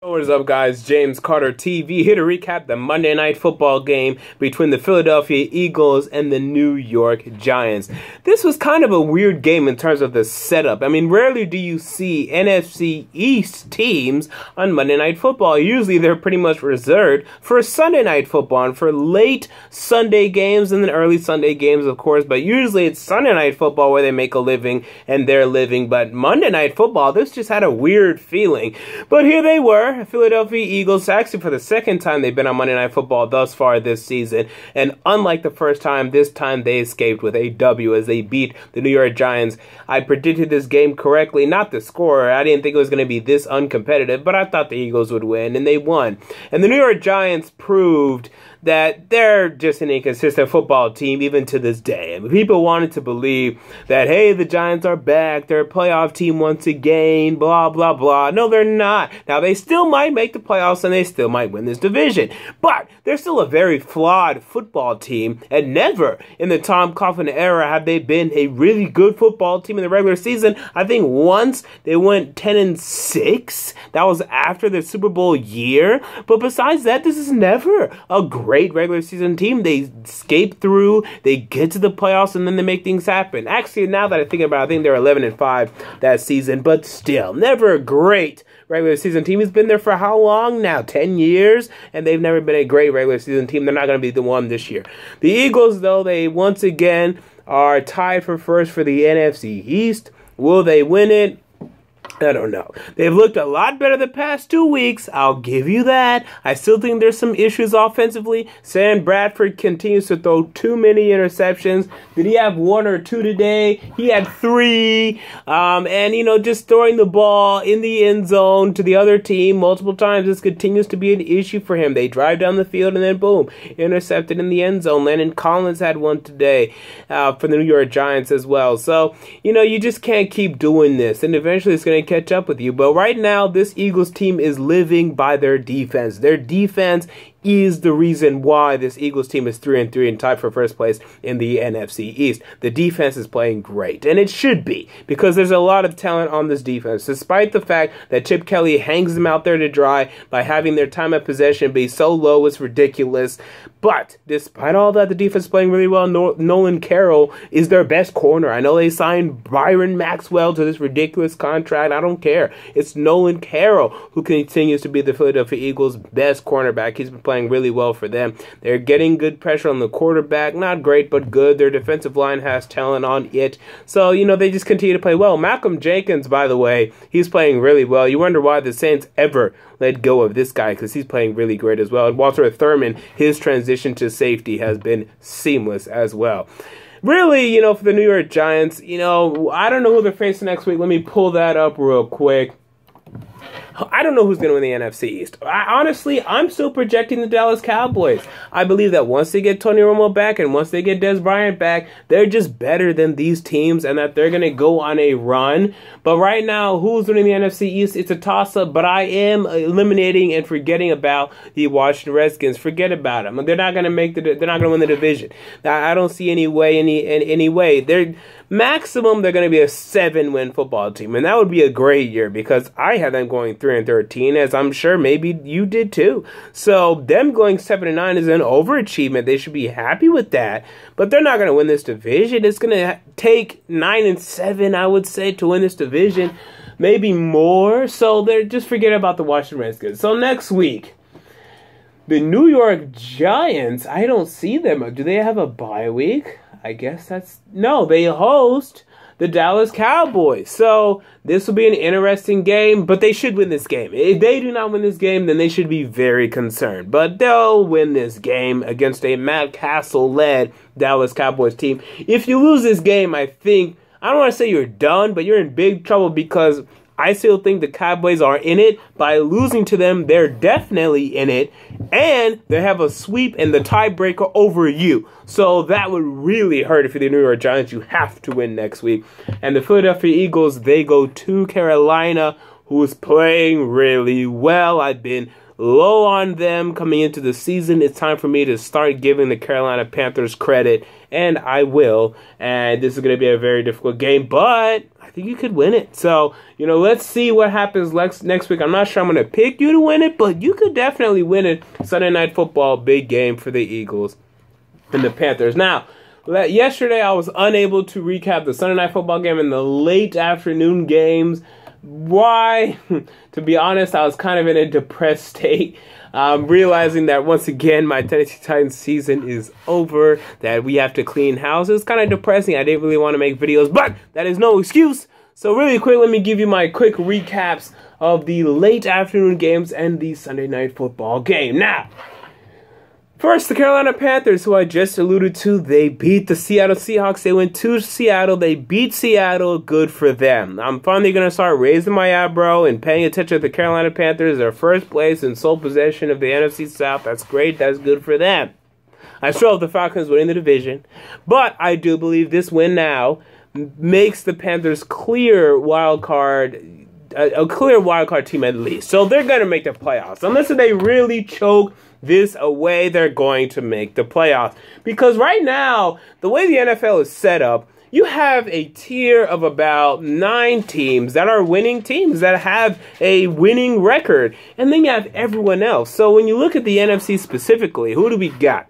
What is up, guys? James Carter TV here to recap the Monday Night Football game between the Philadelphia Eagles and the New York Giants. This was kind of a weird game in terms of the setup. I mean, rarely do you see NFC East teams on Monday Night Football. Usually they're pretty much reserved for Sunday Night Football and for late Sunday games and then early Sunday games, of course. But usually it's Sunday Night Football where they make a living and they're living. But Monday Night Football, this just had a weird feeling. But here they were. Philadelphia Eagles, actually for the second time they've been on Monday Night Football thus far this season, and unlike the first time, this time they escaped with a W as they beat the New York Giants. I predicted this game correctly, not the score. I didn't think it was going to be this uncompetitive, but I thought the Eagles would win, and they won. And the New York Giants proved that they're just an inconsistent football team even to this day. I mean, people wanted to believe that, hey, the Giants are back, they're a playoff team once again, blah, blah, blah. No, they're not. Now, they still might make the playoffs and they still might win this division, but they're still a very flawed football team, and never in the Tom Coughlin era have they been a really good football team in the regular season. I think once they went 10-6. That was after the Super Bowl year, but besides that, this is never a great regular season team. They escape through, they get to the playoffs, and then they make things happen. Actually, now that I think about it, I think they're 11-5 that season, but still, never a great regular season team. He's been there for how long now? 10 years, and they've never been a great regular season team. They're not going to be the one this year. The Eagles, though, they once again are tied for first for the NFC East. Will they win it? I don't know. They've looked a lot better the past 2 weeks. I'll give you that. I still think there's some issues offensively. Sam Bradford continues to throw too many interceptions. Did he have 1 or 2 today? He had 3. And, just throwing the ball in the end zone to the other team multiple times. This continues to be an issue for him. They drive down the field and then, boom, intercepted in the end zone. Landon Collins had 1 today for the New York Giants as well. So, you just can't keep doing this. And eventually it's going to catch up with you. But right now, this Eagles team is living by their defense. Their defense is the reason why this Eagles team is 3-3 and tied for first place in the NFC East. The defense is playing great, and it should be, because there's a lot of talent on this defense, despite the fact that Chip Kelly hangs them out there to dry by having their time of possession be so low, it's ridiculous. But despite all that, the defense is playing really well. Nolan Carroll is their best corner. I know they signed Byron Maxwell to this ridiculous contract. I don't care. It's Nolan Carroll who continues to be the Philadelphia Eagles' best cornerback. He's been playing really well for them. They're getting good pressure on the quarterback. Not great, but good. Their defensive line has talent on it. So, they just continue to play well. Malcolm Jenkins, by the way, he's playing really well. You wonder why the Saints ever let go of this guy, because he's playing really great as well. And Walter Thurman, his transition to safety has been seamless as well. Really, for the New York Giants, I don't know who they're facing next week. Let me pull that up real quick. I don't know who's going to win the NFC East. Honestly, I'm still projecting the Dallas Cowboys. I believe that once they get Tony Romo back and once they get Dez Bryant back, they're just better than these teams and that they're going to go on a run. But right now, who's winning the NFC East? It's a toss-up, but I am eliminating and forgetting about the Washington Redskins. Forget about them. They're not going to they're not going to win the division. I don't see any way. They're maximum, they're going to be a 7-win football team, and that would be a great year because I had them going 3-13, as I'm sure maybe you did too. So them going 7-9 is an overachievement. They should be happy with that, but they're not going to win this division. It's going to take 9-7, I would say, to win this division, maybe more. So they're just forget about the Washington Redskins. So next week, the New York Giants, I don't see them. Do they have a bye week? I guess no, they host the Dallas Cowboys. So this will be an interesting game, but they should win this game. If they do not win this game, then they should be very concerned. But they'll win this game against a Matt Castle-led Dallas Cowboys team. If you lose this game, I don't want to say you're done, but you're in big trouble because I still think the Cowboys are in it. By losing to them, they're definitely in it. And they have a sweep and the tiebreaker over you. So that would really hurt if you're the New York Giants. You have to win next week. And the Philadelphia Eagles, they go to Carolina, who is playing really well. I've been low on them coming into the season. It's time for me to start giving the Carolina Panthers credit, and I will. And this is going to be a very difficult game, but I think you could win it. So, let's see what happens next week. I'm not sure I'm going to pick you to win it, but you could definitely win it. Sunday Night Football, big game for the Eagles and the Panthers. Now, yesterday I was unable to recap the Sunday Night Football game and the late afternoon games. Why? To be honest, I was kind of in a depressed state. Realizing that once again my Tennessee Titans season is over, that we have to clean house. It was kind of depressing. I didn't really want to make videos, but that is no excuse. So really quick, let me give you my quick recaps of the late afternoon games and the Sunday Night Football game. Now, first, the Carolina Panthers, who I just alluded to, they beat the Seattle Seahawks. They went to Seattle. They beat Seattle. Good for them. I'm finally going to start raising my eyebrow and paying attention to the Carolina Panthers. They're first place in sole possession of the NFC South. That's great. That's good for them. I still have the Falcons winning the division, but I do believe this win now makes the Panthers a clear wild card team at least. So they're going to make the playoffs. Unless they really choke this away, they're going to make the playoffs. Because right now, the way the NFL is set up, you have a tier of about 9 teams that are winning teams, that have a winning record. And then you have everyone else. So when you look at the NFC specifically, who do we got?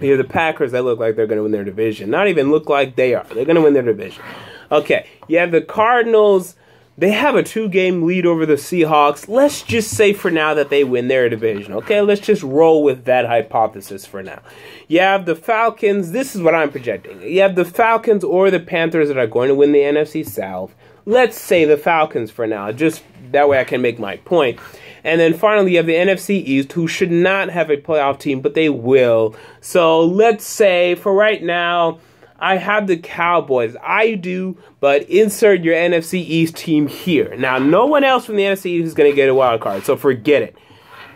You have the Packers that look like they're going to win their division. Not even look like they are. They're going to win their division. Okay, you have the Cardinals. They have a 2-game lead over the Seahawks. Let's just say for now that they win their division. Okay, let's just roll with that hypothesis for now. You have the Falcons. This is what I'm projecting. You have the Falcons or the Panthers that are going to win the NFC South. Let's say the Falcons for now. Just that way I can make my point. And then finally, you have the NFC East, who should not have a playoff team, but they will. So let's say for right now, I have the Cowboys. I do, but insert your NFC East team here. Now, no one else from the NFC East is going to get a wild card, so forget it.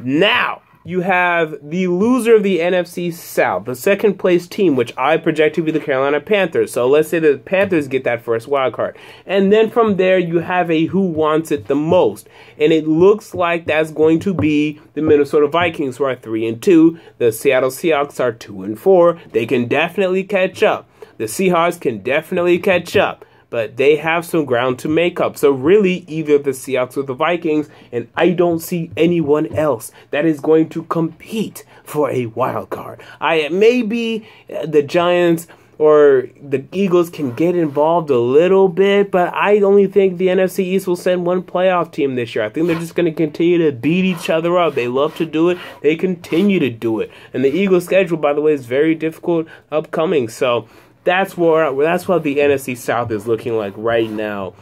Now, you have the loser of the NFC South, the second place team, which I project to be the Carolina Panthers. So let's say the Panthers get that first wild card. And then from there, you have a who wants it the most. And it looks like that's going to be the Minnesota Vikings, who are 3-2. The Seattle Seahawks are 2-4. They can definitely catch up. The Seahawks can definitely catch up, but they have some ground to make up. So really, either the Seahawks or the Vikings, and I don't see anyone else that is going to compete for a wild card. Maybe the Giants or the Eagles can get involved a little bit, but I only think the NFC East will send one playoff team this year. I think they're just going to continue to beat each other up. They love to do it. They continue to do it. And the Eagles' schedule, by the way, is very difficult upcoming. So that's what the NFC South is looking like right now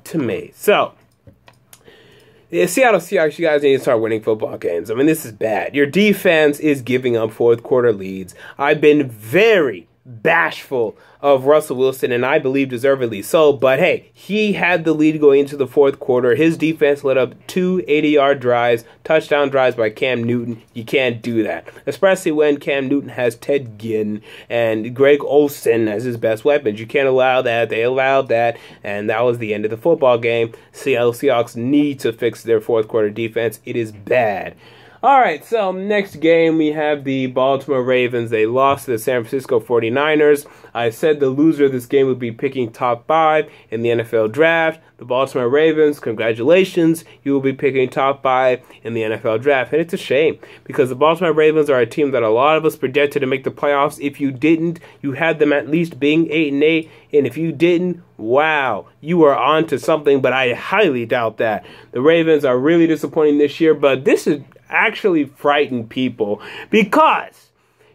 to me. So, the Seattle Seahawks, you guys need to start winning football games. I mean, this is bad. Your defense is giving up fourth quarter leads. I've been very bashful of Russell Wilson, and I believe deservedly so. But hey, he had the lead going into the fourth quarter. His defense led up 2 80-yard drives, touchdown drives by Cam Newton. You can't do that, especially when Cam Newton has Ted Ginn and Greg Olsen as his best weapons. You can't allow that. They allowed that, and that was the end of the football game. Seattle Seahawks need to fix their fourth quarter defense. It is bad. All right, so next game we have the Baltimore Ravens. They lost to the San Francisco 49ers. I said the loser of this game would be picking top 5 in the NFL draft. The Baltimore Ravens, congratulations, you will be picking top 5 in the NFL draft. And it's a shame because the Baltimore Ravens are a team that a lot of us projected to make the playoffs. If you didn't, you had them at least being 8-8. And if you didn't, wow, you are on to something, but I highly doubt that. The Ravens are really disappointing this year, but this is actually frighten people because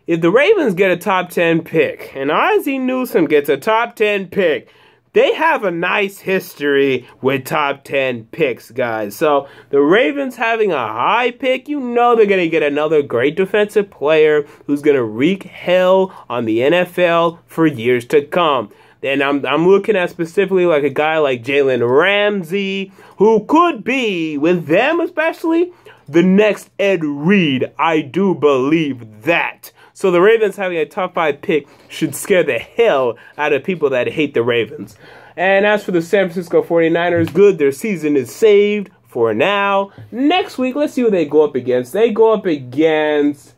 if the Ravens get a top 10 pick and Ozzie Newsome gets a top 10 pick, they have a nice history with top 10 picks, guys. So the Ravens having a high pick, you know they're going to get another great defensive player who's going to wreak hell on the NFL for years to come. And I'm looking at specifically like a guy like Jalen Ramsey, who could be, with them especially, the next Ed Reed. I do believe that. So the Ravens having a top 5 pick should scare the hell out of people that hate the Ravens. And as for the San Francisco 49ers, good, their season is saved for now. Next week, let's see who they go up against. They go up against...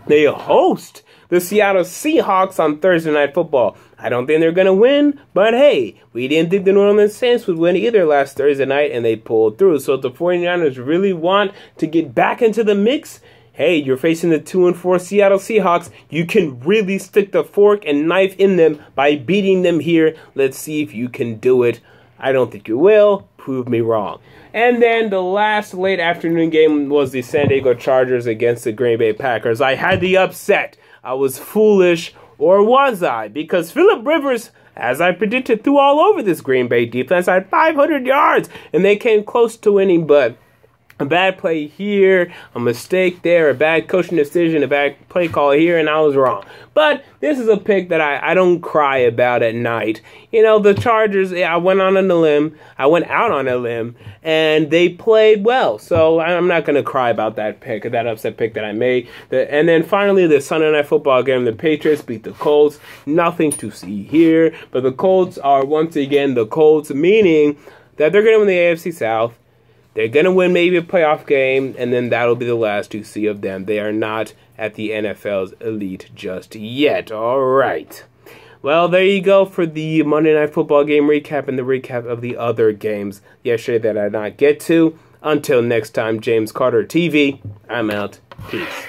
They host the Seattle Seahawks on Thursday Night Football. I don't think they're going to win, but hey, we didn't think the New Orleans Saints would win either last Thursday night, and they pulled through. So if the 49ers really want to get back into the mix, hey, you're facing the 2-4 Seattle Seahawks. You can really stick the fork and knife in them by beating them here. Let's see if you can do it. I don't think you will. Prove me wrong. And then the last late afternoon game was the San Diego Chargers against the Green Bay Packers. I had the upset. I was foolish, or was I? Because Phillip Rivers, as I predicted, threw all over this Green Bay defense at 500 yards, and they came close to winning, but a bad play here, a mistake there, a bad coaching decision, a bad play call here, and I was wrong. But this is a pick that I don't cry about at night. You know, the Chargers, I went out on a limb, and they played well. So I'm not going to cry about that pick, that upset pick that I made. And then finally, the Sunday Night Football game, the Patriots beat the Colts. Nothing to see here. But the Colts are, once again, the Colts, meaning that they're going to win the AFC South. They're going to win maybe a playoff game, and then that'll be the last you see of them. They are not at the NFL's elite just yet. All right. Well, there you go for the Monday Night Football game recap and the recap of the other games yesterday that I did not get to. Until next time, James Carter TV, I'm out. Peace.